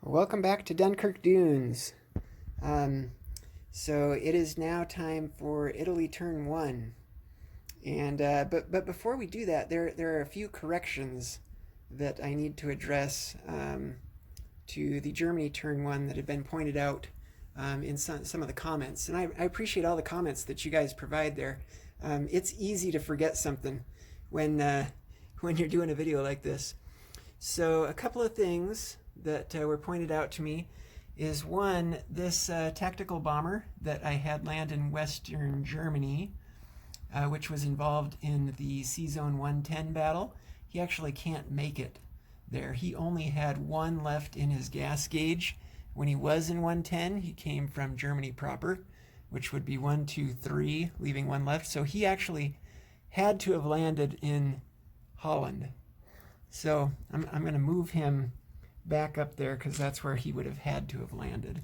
Welcome back to Dunkirk Dunes. Um, so it is now time for Italy turn one, and but before we do that, there are a few corrections that I need to address to the Germany turn one that have been pointed out in some of the comments, and I appreciate all the comments that you guys provide there. It's easy to forget something when when you're doing a video like this. So a couple of things that were pointed out to me is one, this tactical bomber that I had land in Western Germany, which was involved in the Sea Zone 110 battle. He actually can't make it there. He only had one left in his gas gauge. When he was in 110, he came from Germany proper, which would be 1, 2, 3, leaving one left. So he actually had to have landed in Holland. So I'm going to move him back up there because that's where he would have had to have landed.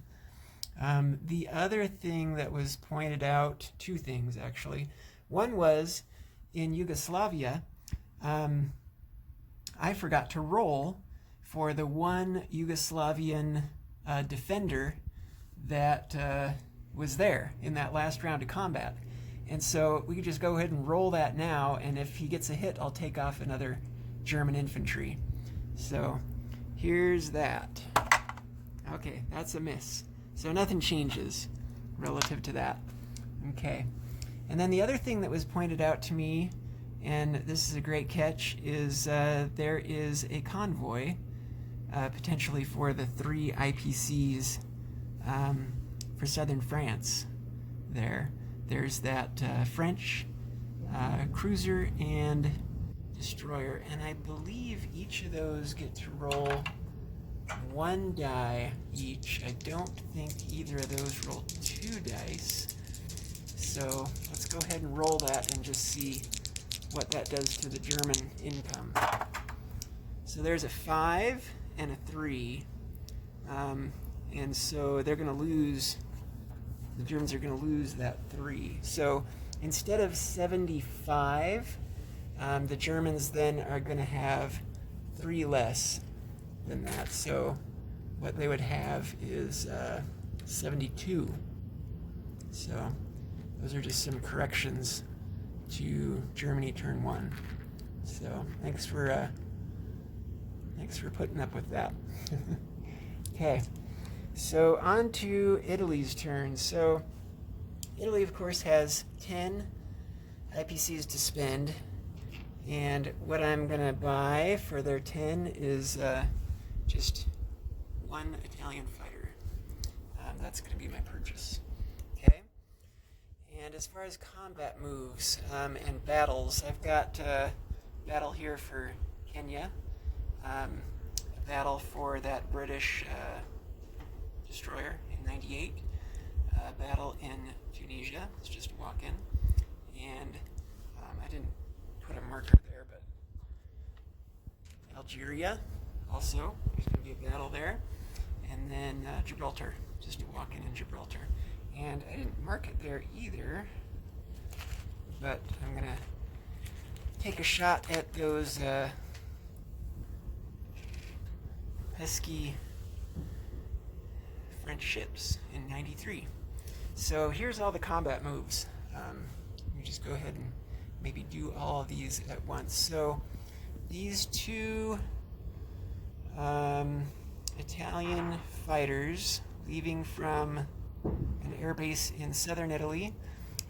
The other thing that was pointed out, two things actually. One was in Yugoslavia, I forgot to roll for the one Yugoslavian defender that was there in that last round of combat. And so we could just go ahead and roll that now, and if he gets a hit, I'll take off another German infantry. So here's that. Okay, that's a miss. So nothing changes relative to that. Okay. And then the other thing that was pointed out to me, and this is a great catch, is there is a convoy potentially for the 3 IPCs for southern France there. There's that French cruiser and destroyer, and I believe each of those get to roll 1 die each. I don't think either of those roll 2 dice. So let's go ahead and roll that and just see what that does to the German income. So there's a 5 and a 3. And so they're going to lose, the Germans are going to lose that 3. So instead of 75, the Germans then are going to have 3 less than that. So what they would have is 72. So those are just some corrections to Germany turn 1. So thanks for putting up with that. Okay, so on to Italy's turn. So Italy, of course, has 10 IPCs to spend. And what I'm going to buy for their 10 is just 1 Italian fighter. That's going to be my purchase. Okay? And as far as combat moves and battles, I've got a battle here for Kenya, a battle for that British destroyer in 98, a battle in Tunisia, let's just walk in, and I didn't put a marker there, but Algeria also, there's going to be a battle there, and then Gibraltar, just to walk in Gibraltar. And I didn't mark it there either, but I'm going to take a shot at those pesky French ships in 93. So here's all the combat moves. Let me just go ahead and maybe do all of these at once. So these 2 Italian fighters leaving from an airbase in southern Italy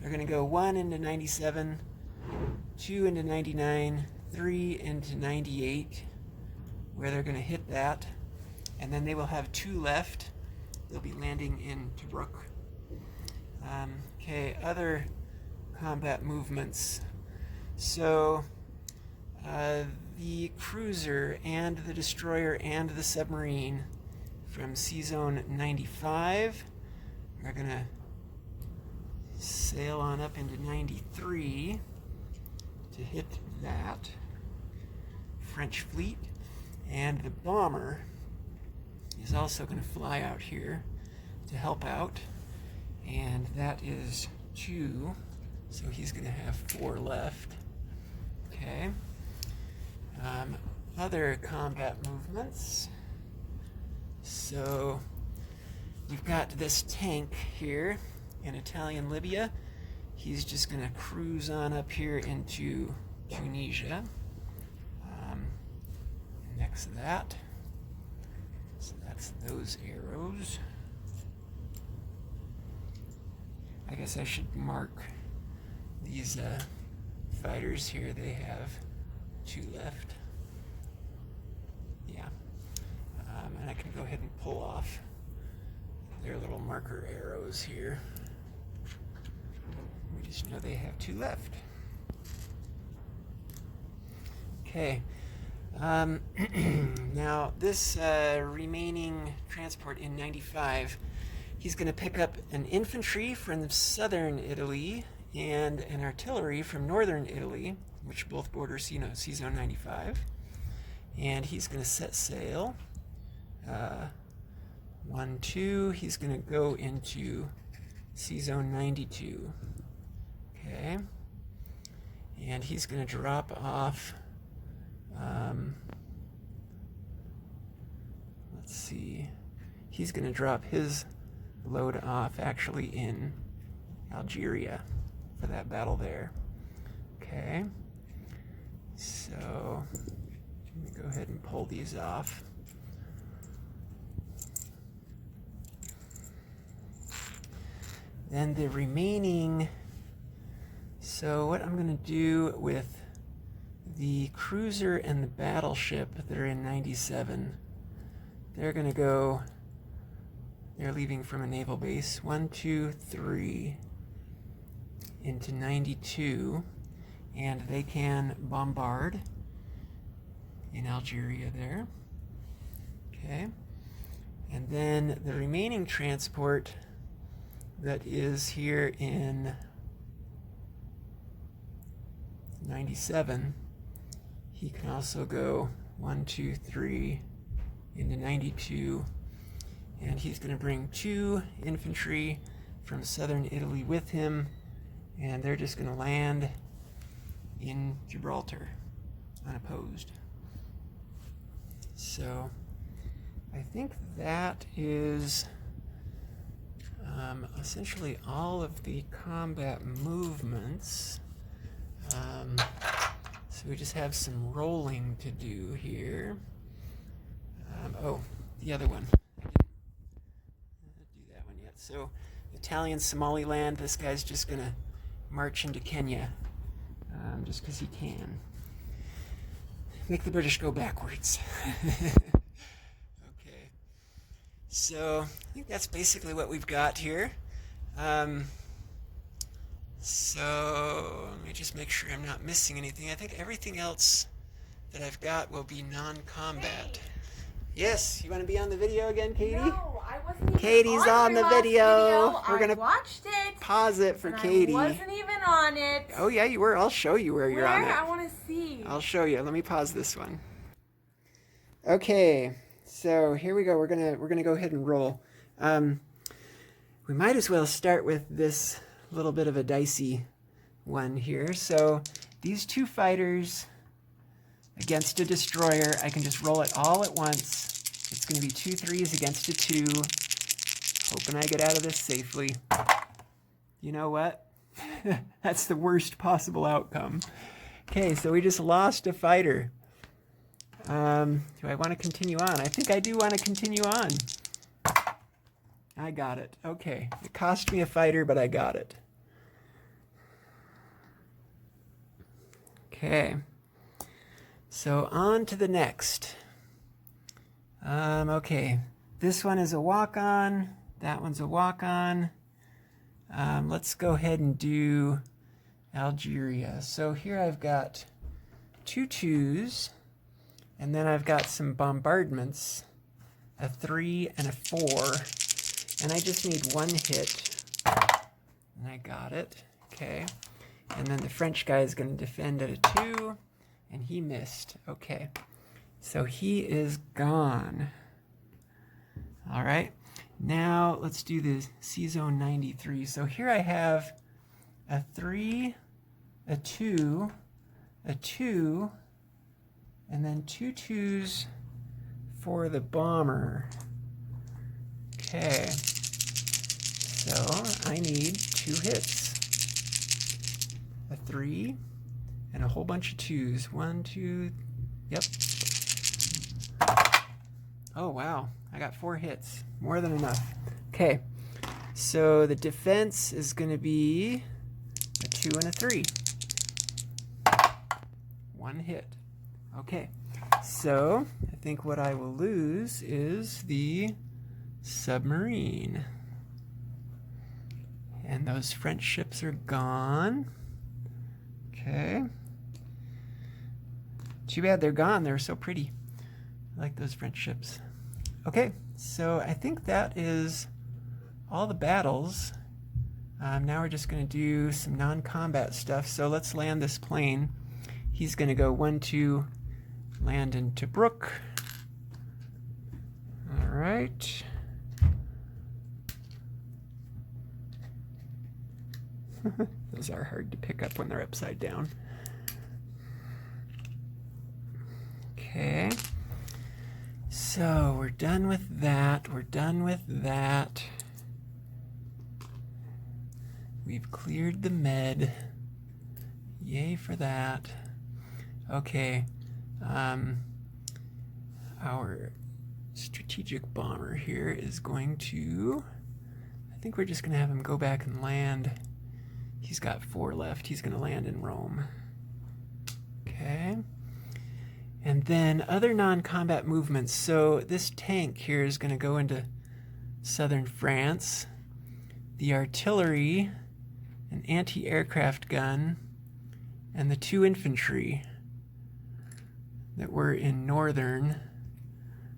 are going to go 1 into 97, 2 into 99, 3 into 98, where they're going to hit that, and then they will have 2 left. They'll be landing in Tobruk. Okay, other combat movements. So the cruiser and the destroyer and the submarine from Sea Zone 95 are going to sail on up into 93 to hit that French fleet. And the bomber is also going to fly out here to help out. And that is 2. So he's going to have 4 left. Okay. Other combat movements. So we've got this tank here in Italian Libya. He's just going to cruise on up here into Tunisia. Next to that, so that's those arrows. I guess I should mark these fighters here. They have 2 left. Yeah. And I can go ahead and pull off their little marker arrows here. We just know they have 2 left. Okay. Now this remaining transport in 95, he's going to pick up an infantry from southern Italy and an artillery from northern Italy, which both border C-Zone 95. And he's going to set sail. 1, 2, he's going to go into C-Zone 92. Okay. And he's going to drop off, let's see, he's going to drop his load off actually in Algeria for that battle there. Okay. So let me go ahead and pull these off. Then the remaining, so what I'm going to do with the cruiser and the battleship that are in 97, they're going to go, they're leaving from a naval base, 1, 2, 3, into 92, and they can bombard in Algeria there. Okay. And then the remaining transport that is here in 97, he can also go 1, 2, 3 into 92, and he's going to bring 2 infantry from southern Italy with him, and they're just going to land in Gibraltar unopposed. So I think that is essentially all of the combat movements. So we just have some rolling to do here. Oh, the other one. I didn't do that one yet. So Italian Somaliland, this guy's just going to march into Kenya just because he can. Make the British go backwards. Okay. So I think that's basically what we've got here. So let me just make sure I'm not missing anything. I think everything else that I've got will be non-combat. Yes, you want to be on the video again, Katie? No, I wasn't even Katie's on the video. We're gonna watched it. Pause it for Katie. I wasn't even on it. Oh yeah, you were. I'll show you where you're on it. I want to see. I'll show you. Let me pause this one. Okay, so here we go. We're gonna go ahead and roll. We might as well start with this little bit of a dicey one here. So these 2 fighters against a destroyer, I can just roll it all at once. It's going to be 2 3s against a 2. Hoping I get out of this safely. You know what? That's the worst possible outcome. Okay, so we just lost a fighter. Do I want to continue on? I think I do want to continue on. I got it. Okay. It cost me a fighter, but I got it. Okay. So on to the next. Okay. This one is a walk-on. That one's a walk-on. Let's go ahead and do Algeria. So here I've got 2 2s, and then I've got some bombardments, a 3 and a 4. And I just need 1 hit. And I got it. Okay. And then the French guy is going to defend at a 2. And he missed. Okay. So he is gone. All right. Now let's do the C-Zone 93. So here I have a 3, a 2, a 2, and then 2 2s for the bomber. Okay. So I need 2 hits. A 3 and a whole bunch of 2s. 1, 2, yep. Oh wow, I got 4 hits. More than enough. Okay, so the defense is going to be a 2 and a 3. 1 hit. Okay, so I think what I will lose is the submarine. And those French ships are gone. Okay. Too bad they're gone. They're so pretty. I like those French ships. Okay, so I think that is all the battles. Now we're just going to do some non-combat stuff. So let's land this plane. He's going to go 1, 2, land in Tobruk. All right. Those are hard to pick up when they're upside down. Okay. So we're done with that. We're done with that. We've cleared the med. Yay for that. Okay. Our strategic bomber here is going to... I think we're just going to have him go back and land. He's got 4 left. He's going to land in Rome. Okay. And then other non-combat movements. So this tank here is going to go into southern France. The artillery, an anti-aircraft gun, and the 2 infantry that were in northern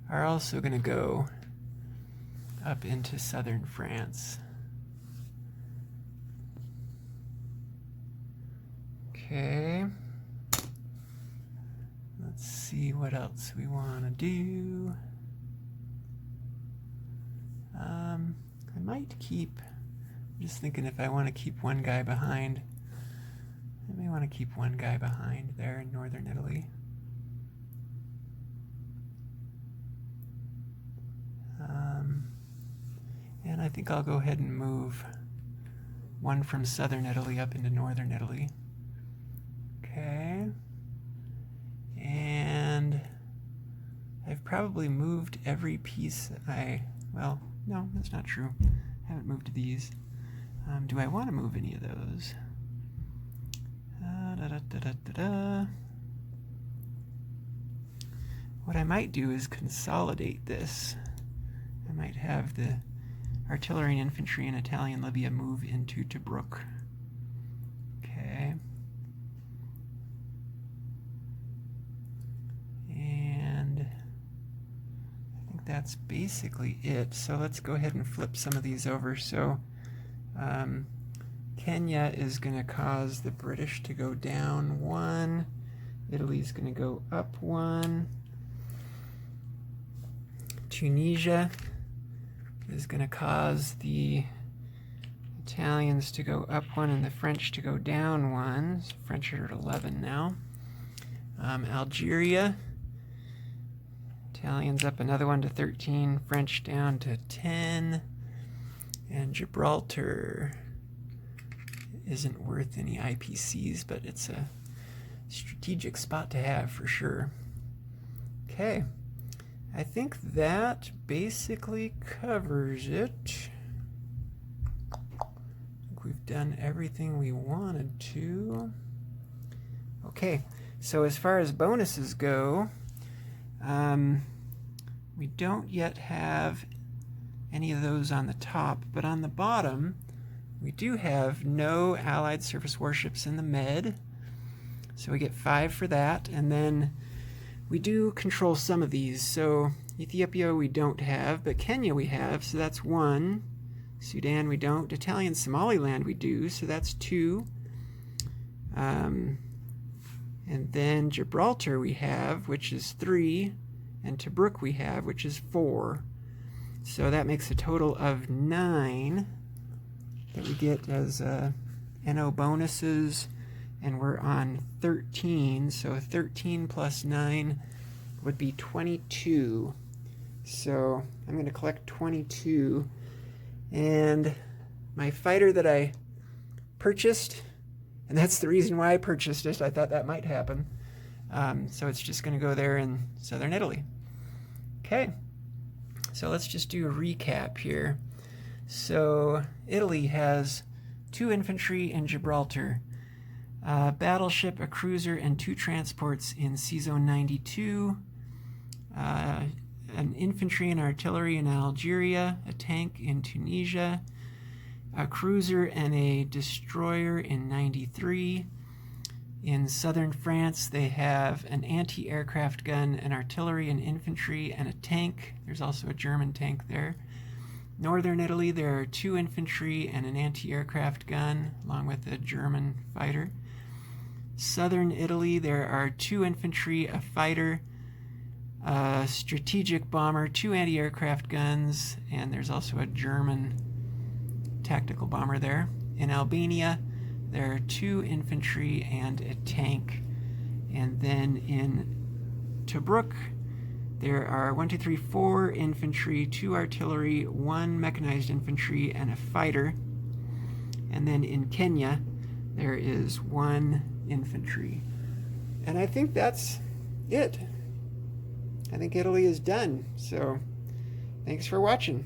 are also going to go up into southern France. Okay. Let's see what else we want to do. I might keep, I'm just thinking if I want to keep one guy behind. I may want to keep one guy behind there in northern Italy. And I think I'll go ahead and move one from southern Italy up into northern Italy. Okay. And I've probably moved every piece well, no, that's not true. I haven't moved these. Do I want to move any of those? What I might do is consolidate this. I might have the artillery and infantry in Italian Libya move into Tobruk. Okay. And I think that's basically it. So let's go ahead and flip some of these over. So Kenya is going to cause the British to go down 1. Italy's going to go up 1. Tunisia is going to cause the Italians to go up 1 and the French to go down 1. So French are at 11 now. Algeria, Italians up another 1 to 13, French down to 10. And Gibraltar isn't worth any IPCs, but it's a strategic spot to have for sure. Okay. I think that basically covers it. I think we've done everything we wanted to. Okay, so as far as bonuses go, we don't yet have any of those on the top, but on the bottom, we do have no Allied surface warships in the Med, so we get 5 for that, and then we do control some of these. So Ethiopia we don't have, but Kenya we have, so that's 1. Sudan we don't. Italian Somaliland we do, so that's 2. And then Gibraltar we have, which is 3. And Tobruk we have, which is 4. So that makes a total of 9 that we get as NO bonuses. And we're on 13, so 13 plus 9 would be 22. So I'm going to collect 22. And my fighter that I purchased, and that's the reason why I purchased it. I thought that might happen. So it's just going to go there in southern Italy. Okay, so let's just do a recap here. So Italy has 2 infantry in Gibraltar, a battleship, a cruiser, and 2 transports in Sea Zone 92, an infantry and artillery in Algeria, a tank in Tunisia, a cruiser and a destroyer in 93. In southern France, they have an anti-aircraft gun, an artillery and infantry, and a tank. There's also a German tank there. Northern Italy, there are 2 infantry and an anti-aircraft gun, along with a German fighter. Southern Italy, there are 2 infantry, a fighter, a strategic bomber, 2 anti-aircraft guns, and there's also a German tactical bomber there. In Albania, there are 2 infantry and a tank. And then in Tobruk, there are 4 infantry, 2 artillery, 1 mechanized infantry, and a fighter. And then in Kenya, there is 1 infantry. And I think that's it. I think Italy is done. So thanks for watching.